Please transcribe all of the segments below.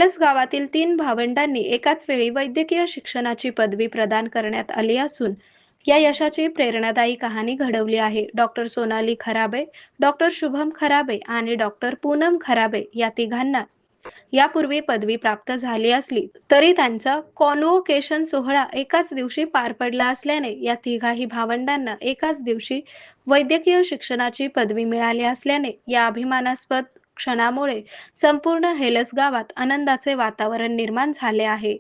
हेलस गावातील 3 भावंडांनी एकाच वेळी वैद्यकीय शिक्षणाची पदवी प्रदान करण्यात आली असून या यशाची प्रेरणादायी कहाणी घडवली आहे. डॉक्टर सोनाली खराबे, डॉक्टर शुभम खराबे आणि डॉक्टर पूनम खराबे या तिघांना यापूर्वी पदवी प्राप्त झाली असली तरी त्यांचा कॉन्व्होकेशन सोहळा एकाच दिवशी पार पडला असल्याने या तिघाही भावंडांना एकाच दिवशी वैद्यकीय शिक्षणाची पदवी मिळाली असल्याने या अभिमानास्पद क्षणामुळे संपूर्ण हेलस गावात आनंदाचे वातावरण निर्माण झाले आहे.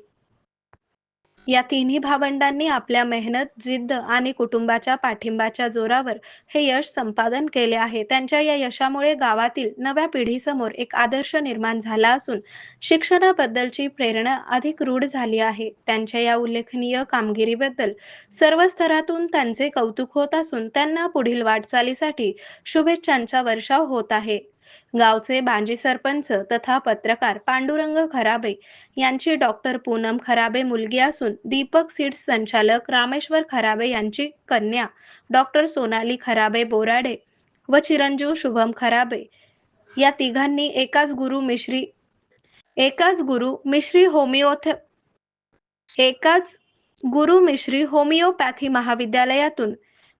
या तिन्ही भावंडांनी आपल्या मेहनत, जिद्द आणि कुटुंबाच्या पाठिंब्याच्या जोरावर हे यश संपादन केले आहे. त्यांच्या या यशामुळे गावातील नव्या पिढीसमोर एक आदर्श निर्माण झाला असून शिक्षणाबद्दलची प्रेरणा अधिक रूढ झाली आहे. त्यांच्या या उल्लेखनीय कामगिरीबद्दल सर्व स्तरातून त्यांचे कौतुक होत असून त्यांना पुढील वाटचालीसाठी शुभेच्छांचा वर्षाव होत आहे. गावचे माजी सरपंच तथा पत्रकार पांडुरंग खराबे यांची डॉक्टर पूनम खराबे मुलगी असून दीपक सीड्स संचालक रामेश्वर खराबे यांची कन्या डॉक्टर सोनाली खराबे बोराडे व चिरंजीव शुभम खराबे या तिघांनी एकाच गुरु मिश्री होमिओपॅथी महाविद्यालयातून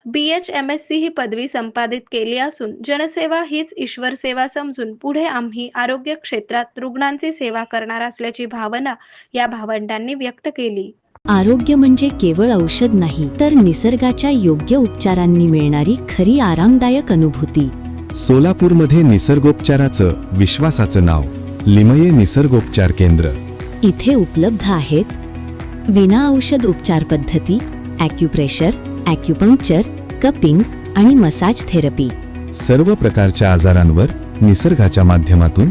BHMSc ही पदवी संपादित केली असून जनसेवा हीच ईश्वर सेवा समजून पुढे आम्ही आरोग्य क्षेत्रात रुग्णांची सेवा करणार असल्याची भावना या भावंडांनी व्यक्त केली. आरोग्य म्हणजे केवळ औषध नाही, तर निसर्गाच्या योग्य उपचारांनी मिळणारी खरी आरामदायक अनुभूती. सोलापूरमध्ये निसर्गोपचाराचं विश्वासाचं नाव लिमये निसर्गोपचार केंद्र. इथे उपलब्ध आहेत विना औषध उपचार पद्धती, ॲक्युप्रेशर, ॲक्युपंक्चर, कपिंग आणि मसाज थेरपी. सर्व प्रकारच्या आजारांवर निसर्गाच्या माध्यमातून